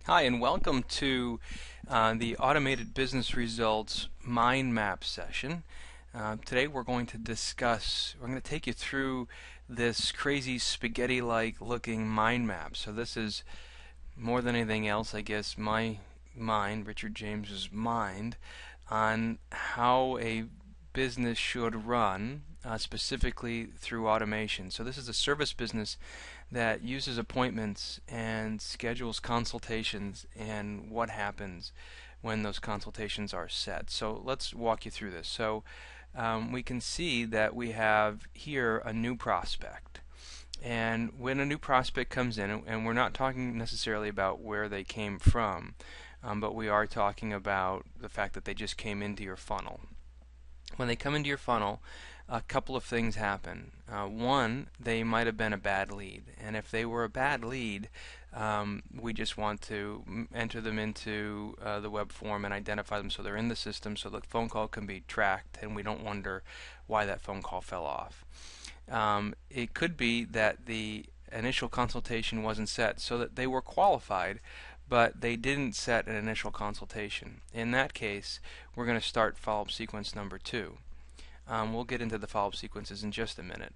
Hi, and welcome to the Automated Business Results Mind Map session. Today we're going to take you through this crazy spaghetti-like looking mind map. So this is more than anything else, I guess, my mind, Richard James's mind, on how a business should run, specifically through automation. So this is a service business that uses appointments and schedules consultations and what happens when those consultations are set. So let's walk you through this. So we can see that we have here a new prospect. And when a new prospect comes in, and we're not talking necessarily about where they came from, but we are talking about the fact that they just came into your funnel. When they come into your funnel, a couple of things happen. One, they might have been a bad lead, and if they were a bad lead, we just want to enter them into the web form and identify them so they're in the system so the phone call can be tracked and we don't wonder why that phone call fell off. It could be that the initial consultation wasn't set so that they were qualified, but they didn't set an initial consultation. In that case, we're going to start follow-up sequence number 2. We'll get into the follow-up sequences in just a minute.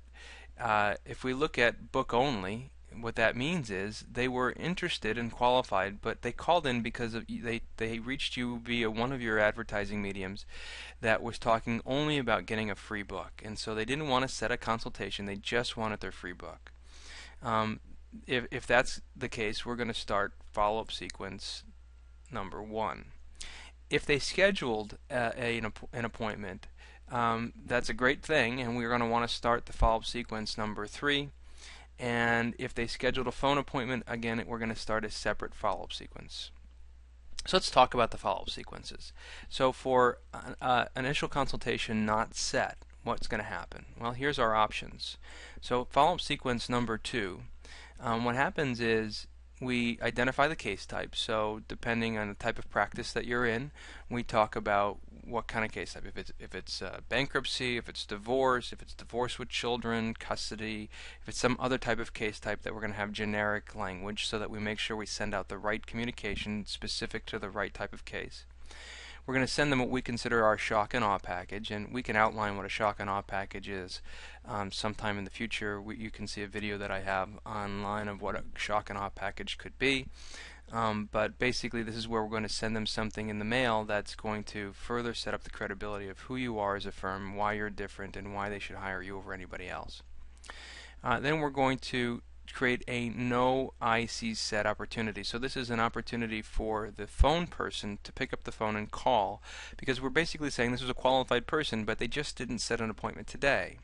If we look at book only, what that means is they were interested and qualified, but they called in because they reached you via one of your advertising mediums that was talking only about getting a free book, and so they didn't want to set a consultation. They just wanted their free book. If that's the case, we're going to start follow-up sequence number 1. If they scheduled an appointment, that's a great thing, and we're going to want to start the follow-up sequence number 3. And if they scheduled a phone appointment, again, we're going to start a separate follow-up sequence. So let's talk about the follow-up sequences. So for initial consultation not set, what's going to happen? Well, here's our options. So follow-up sequence number 2, what happens is we identify the case type. So depending on the type of practice that you're in, we talk about what kind of case type. If it's bankruptcy, if it's divorce with children, custody, if it's some other type of case type, that we're going to have generic language so that we make sure we send out the right communication specific to the right type of case. We're going to send them what we consider our shock and awe package, and we can outline what a shock and awe package is sometime in the future. You can see a video that I have online of what a shock and awe package could be. But basically this is where we're going to send them something in the mail that's going to further set up the credibility of who you are as a firm, why you're different, and why they should hire you over anybody else. Then we're going to create a no IC set opportunity. So this is an opportunity for the phone person to pick up the phone and call, because we're basically saying this is a qualified person, but they just didn't set an appointment today.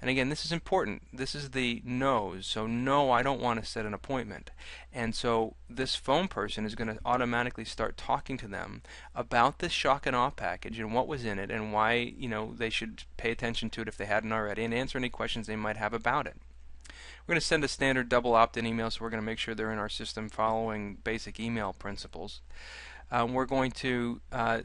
And again, this is important. This is the no's. So no, I don't want to set an appointment. And so this phone person is going to automatically start talking to them about this shock and awe package and what was in it and why, they should pay attention to it if they hadn't already, and answer any questions they might have about it. We're going to send a standard double opt-in email, so we're going to make sure they're in our system following basic email principles. We're going to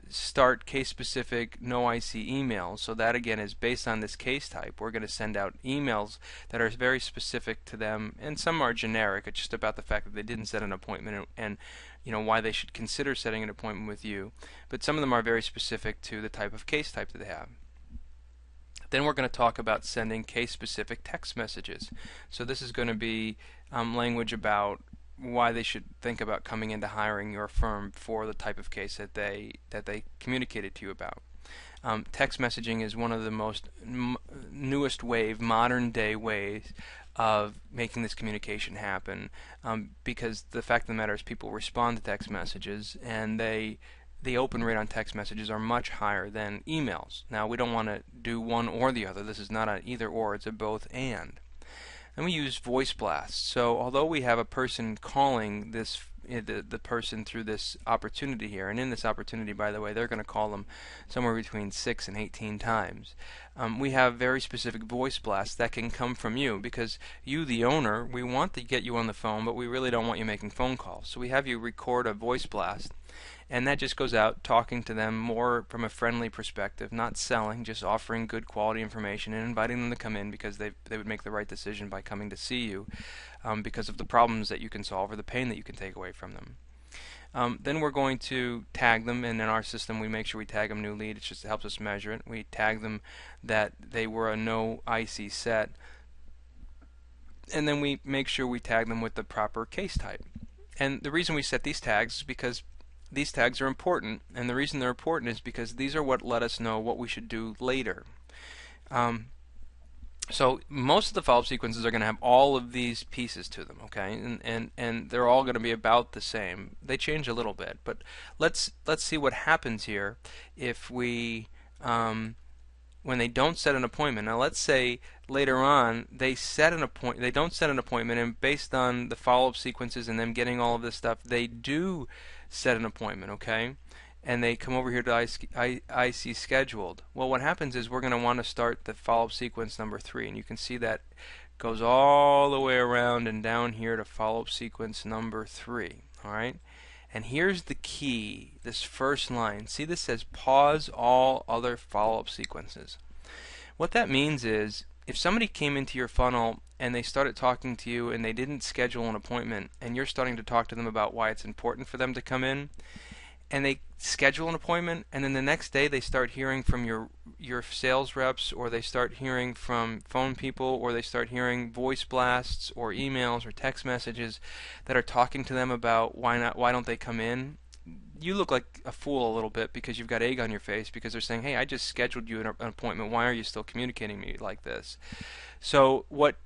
start case-specific no IC emails, so that again is based on this case type. We're going to send out emails that are very specific to them, and some are generic. It's just about the fact that they didn't set an appointment and why they should consider setting an appointment with you. But some of them are very specific to the type of case type that they have. Then we're going to talk about sending case-specific text messages. So this is going to be language about why they should think about coming into hiring your firm for the type of case that they communicated to you about. Text messaging is one of the most newest wave, modern day ways of making this communication happen, because the fact of the matter is people respond to text messages, and the open rate on text messages are much higher than emails. Now, we don't want to do one or the other. This is not an either or, it's a both and. And we use voice blasts. So although we have a person calling the person through this opportunity here, and in this opportunity, by the way, they're going to call them somewhere between 6 and 18 times. We have very specific voice blasts that can come from you, because you, the owner, we want to get you on the phone, but we really don't want you making phone calls. So we have you record a voice blast, and that just goes out talking to them more from a friendly perspective, not selling, just offering good quality information and inviting them to come in, because they would make the right decision by coming to see you because of the problems that you can solve or the pain that you can take away from them. Then we're going to tag them, and in our system we make sure we tag them new lead. It just helps us measure it. We tag them that they were a no IC set, and then we make sure we tag them with the proper case type. And the reason we set these tags is because these tags are important, and the reason they're important is because these are what let us know what we should do later. So most of the follow-up sequences are going to have all of these pieces to them, okay, and they're all going to be about the same. They change a little bit, but let's see what happens here if we when they don't set an appointment. Now let's say later on they don't set an appointment, and based on the follow-up sequences and them getting all of this stuff, they do set an appointment, okay? And they come over here to IC scheduled. Well, what happens is we're going to want to start the follow-up sequence number 3, and you can see that goes all the way around and down here to follow-up sequence number 3. All right, and here's the key. This first line. See, this says pause all other follow-up sequences. What that means is if somebody came into your funnel and they started talking to you and they didn't schedule an appointment, and you're starting to talk to them about why it's important for them to come in, and they schedule an appointment, and then the next day they start hearing from your sales reps, or they start hearing from phone people, or they start hearing voice blasts or emails or text messages that are talking to them about why don't they come in. You look like a fool a little bit because you've got egg on your face, because they're saying, hey, I just scheduled you an appointment, why are you still communicating me like this? So what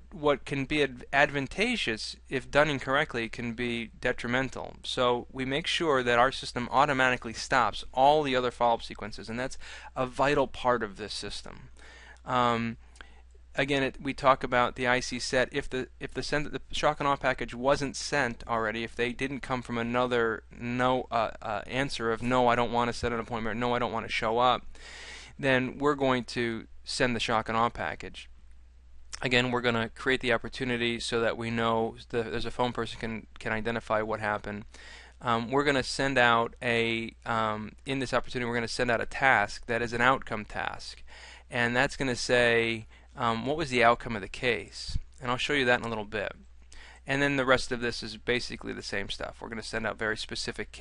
can be advantageous, if done incorrectly, can be detrimental. So we make sure that our system automatically stops all the other follow-up sequences, and that's a vital part of this system. Again, we talk about the IC set. If the shock and awe package wasn't sent already, if they didn't come from another answer of no, I don't want to set an appointment, or no, I don't want to show up, then we're going to send the shock and awe package. Again, we're going to create the opportunity so that we know there's a phone person can identify what happened. We're going to send out in this opportunity, we're going to send out a task that is an outcome task, and that's going to say what was the outcome of the case, and I'll show you that in a little bit. And then the rest of this is basically the same stuff. We're going to send out very specific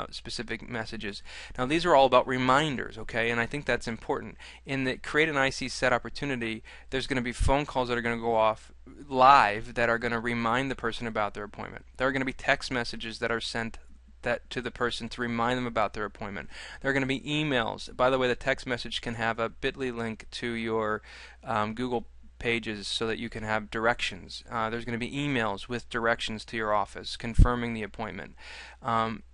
specific messages. Now these are all about reminders, okay? And I think that's important. In the create an IC set opportunity, there's going to be phone calls that are going to go off live that are going to remind the person about their appointment. There are going to be text messages that are sent to the person to remind them about their appointment. There are going to be emails. By the way, the text message can have a bit.ly link to your Google pages so that you can have directions. There's going to be emails with directions to your office confirming the appointment.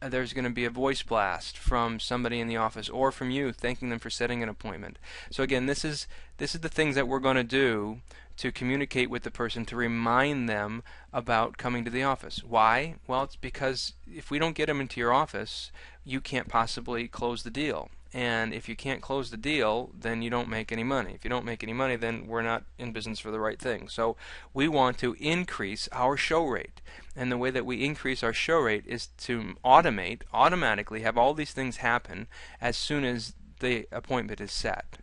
There's going to be a voice blast from somebody in the office or from you thanking them for setting an appointment. So again, this is the things that we're going to do to communicate with the person to remind them about coming to the office. Why? Well, it's because if we don't get them into your office, you can't possibly close the deal. And if you can't close the deal, then you don't make any money. If you don't make any money, then we're not in business for the right thing. So we want to increase our show rate. And the way that we increase our show rate is to automatically have all these things happen as soon as the appointment is set.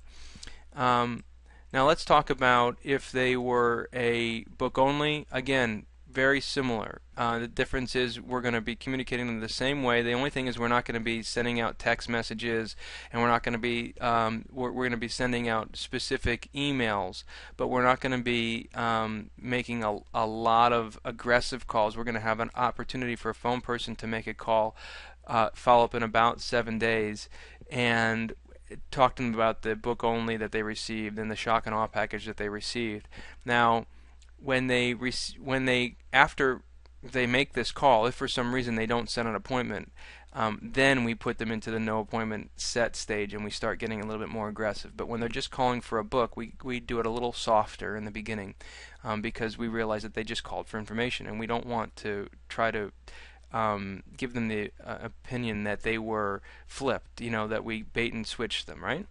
Now let's talk about if they were a book only. Again, very similar. The difference is we're going to be communicating them the same way. The only thing is we're not going to be sending out text messages, and we're not going to be we're going to be sending out specific emails, but we're not going to be making a lot of aggressive calls. We're going to have an opportunity for a phone person to make a call, follow up in about 7 days, and talk to them about the book only that they received and the shock and awe package that they received. Now, after they make this call, if for some reason they don't set an appointment, then we put them into the no appointment set stage and we start getting a little bit more aggressive. But when they're just calling for a book, we do it a little softer in the beginning because we realize that they just called for information, and we don't want to try to give them the opinion that they were flipped, that we bait and switch them, right?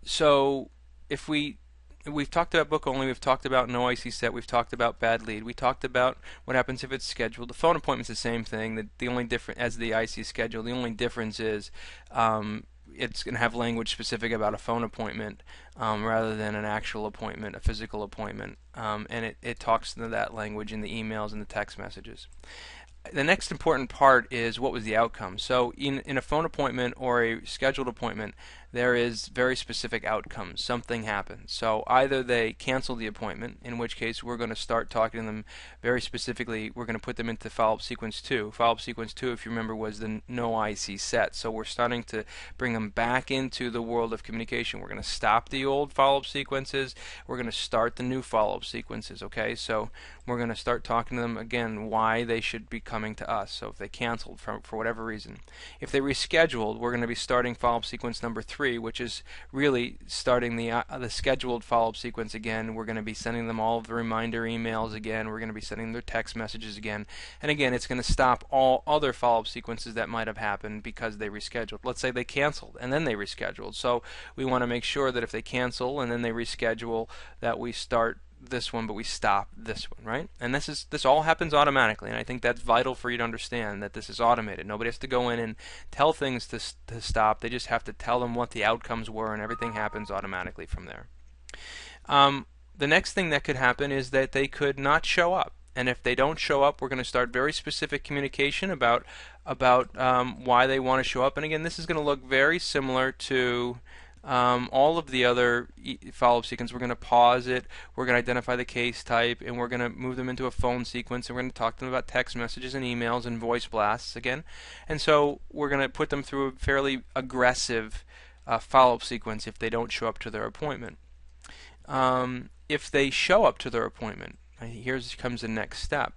So if we've talked about book only, we've talked about no IC set, we've talked about bad lead, we talked about what happens if it's scheduled. The phone appointment's the same thing. The only difference, as the IC schedule, the only difference is it's going to have language specific about a phone appointment. rather than an actual appointment, a physical appointment. And it talks to that language in the emails and the text messages. The next important part is what was the outcome. So in a phone appointment or a scheduled appointment, there is very specific outcomes. Something happens. So either they cancel the appointment, in which case we're going to start talking to them very specifically. We're going to put them into follow-up sequence 2. Follow-up sequence 2, if you remember, was the no IC set. So we're starting to bring them back into the world of communication. We're going to stop the old follow-up sequences. We're going to start the new follow-up sequences. Okay, so we're going to start talking to them again why they should be coming to us. So if they canceled for whatever reason. If they rescheduled, we're going to be starting follow-up sequence number 3, which is really starting the scheduled follow-up sequence again. We're going to be sending them all of the reminder emails again. We're going to be sending their text messages again. And again, it's going to stop all other follow-up sequences that might have happened because they rescheduled. Let's say they canceled and then they rescheduled. So we want to make sure that if they cancel and then they reschedule, that we start this one, but we stop this one, right? And this all happens automatically, and I think that's vital for you to understand that this is automated. Nobody has to go in and tell things to stop. They just have to tell them what the outcomes were, and everything happens automatically from there. The next thing that could happen is that they could not show up. And if they don't show up, we're going to start very specific communication about why they want to show up. And again, this is going to look very similar to all of the other follow-up sequence. We're going to pause it, we're going to identify the case type, and we're going to move them into a phone sequence, and we're going to talk to them about text messages and emails and voice blasts again. And so we're going to put them through a fairly aggressive follow-up sequence if they don't show up to their appointment. If they show up to their appointment, here comes the next step.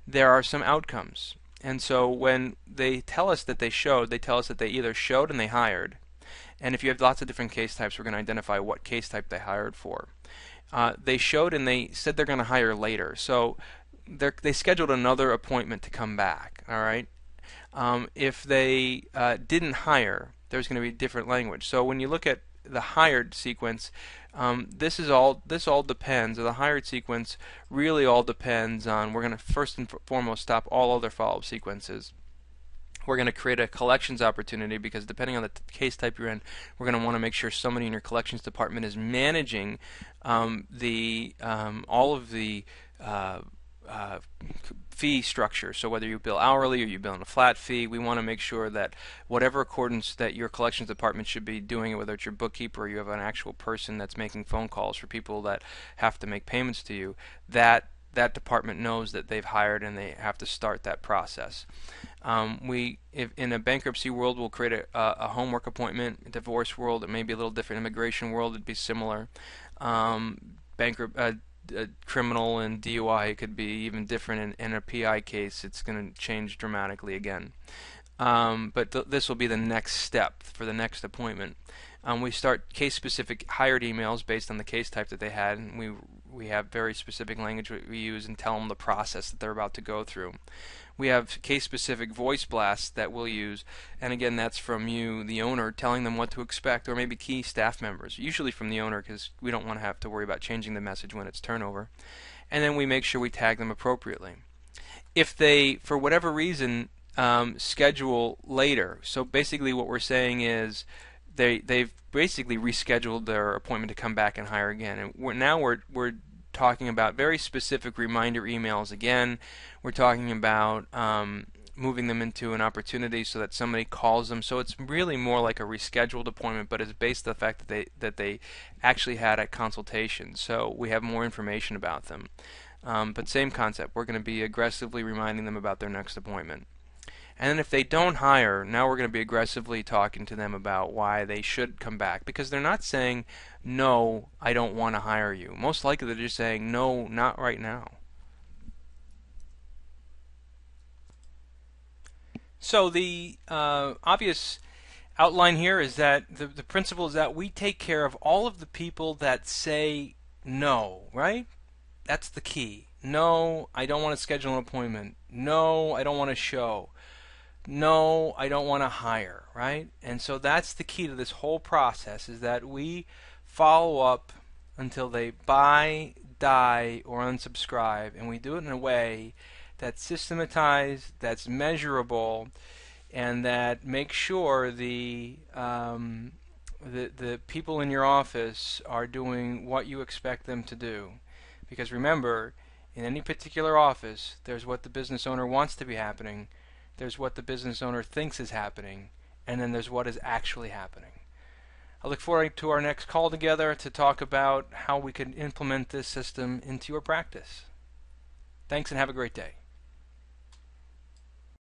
There are some outcomes. And so when they tell us that they showed, they tell us that they either showed and they hired. And if you have lots of different case types, we're going to identify what case type they hired for. They showed and they said they're going to hire later. So they scheduled another appointment to come back. All right. If they didn't hire, there's going to be different language. So when you look at the hired sequence, this all depends. The hired sequence really all depends on. We're going to first and foremost stop all other follow-up sequences. We're going to create a collections opportunity because depending on the case type you're in, we're going to want to make sure somebody in your collections department is managing all of the fee structure. So whether you bill hourly or you bill on a flat fee, we want to make sure that whatever accordance that your collections department should be doing, whether it's your bookkeeper or you have an actual person that's making phone calls for people that have to make payments to you, that department knows that they've hired and they have to start that process. If in a bankruptcy world, we'll create a homework appointment. A divorce world, it may be a little different. Immigration world, it'd be similar. Criminal and DUI, it could be even different. In a PI case, it's going to change dramatically again. But this will be the next step for the next appointment. We start case-specific hired emails based on the case type that they had, and we have very specific language we use and tell them the process that they're about to go through. We have case-specific voice blasts that we'll use, and again, that's from you, the owner, telling them what to expect, or maybe key staff members, usually from the owner because we don't want to have to worry about changing the message when it's turnover. And then we make sure we tag them appropriately. If they, for whatever reason, schedule later, so basically what we're saying is they've basically rescheduled their appointment to come back and hire again. And we're talking about very specific reminder emails again. We're talking about moving them into an opportunity so that somebody calls them. So it's really more like a rescheduled appointment, but it's based on the fact that they actually had a consultation. So we have more information about them. But same concept. We're going to be aggressively reminding them about their next appointment. And then if they don't hire, now we're going to be aggressively talking to them about why they should come back. Because they're not saying, no, I don't want to hire you. Most likely they're just saying, no, not right now. So the obvious outline here is that the principle is that we take care of all of the people that say no, right? That's the key. No, I don't want to schedule an appointment. No, I don't want to show. No, I don't want to hire, right? And so that's the key to this whole process, is that we follow up until they buy, die, or unsubscribe, and we do it in a way that's systematized, that's measurable, and that makes sure the the people in your office are doing what you expect them to do. Because remember, in any particular office, there's what the business owner wants to be happening, there's what the business owner thinks is happening, and then there's what is actually happening. I look forward to our next call together to talk about how we can implement this system into your practice. Thanks and have a great day.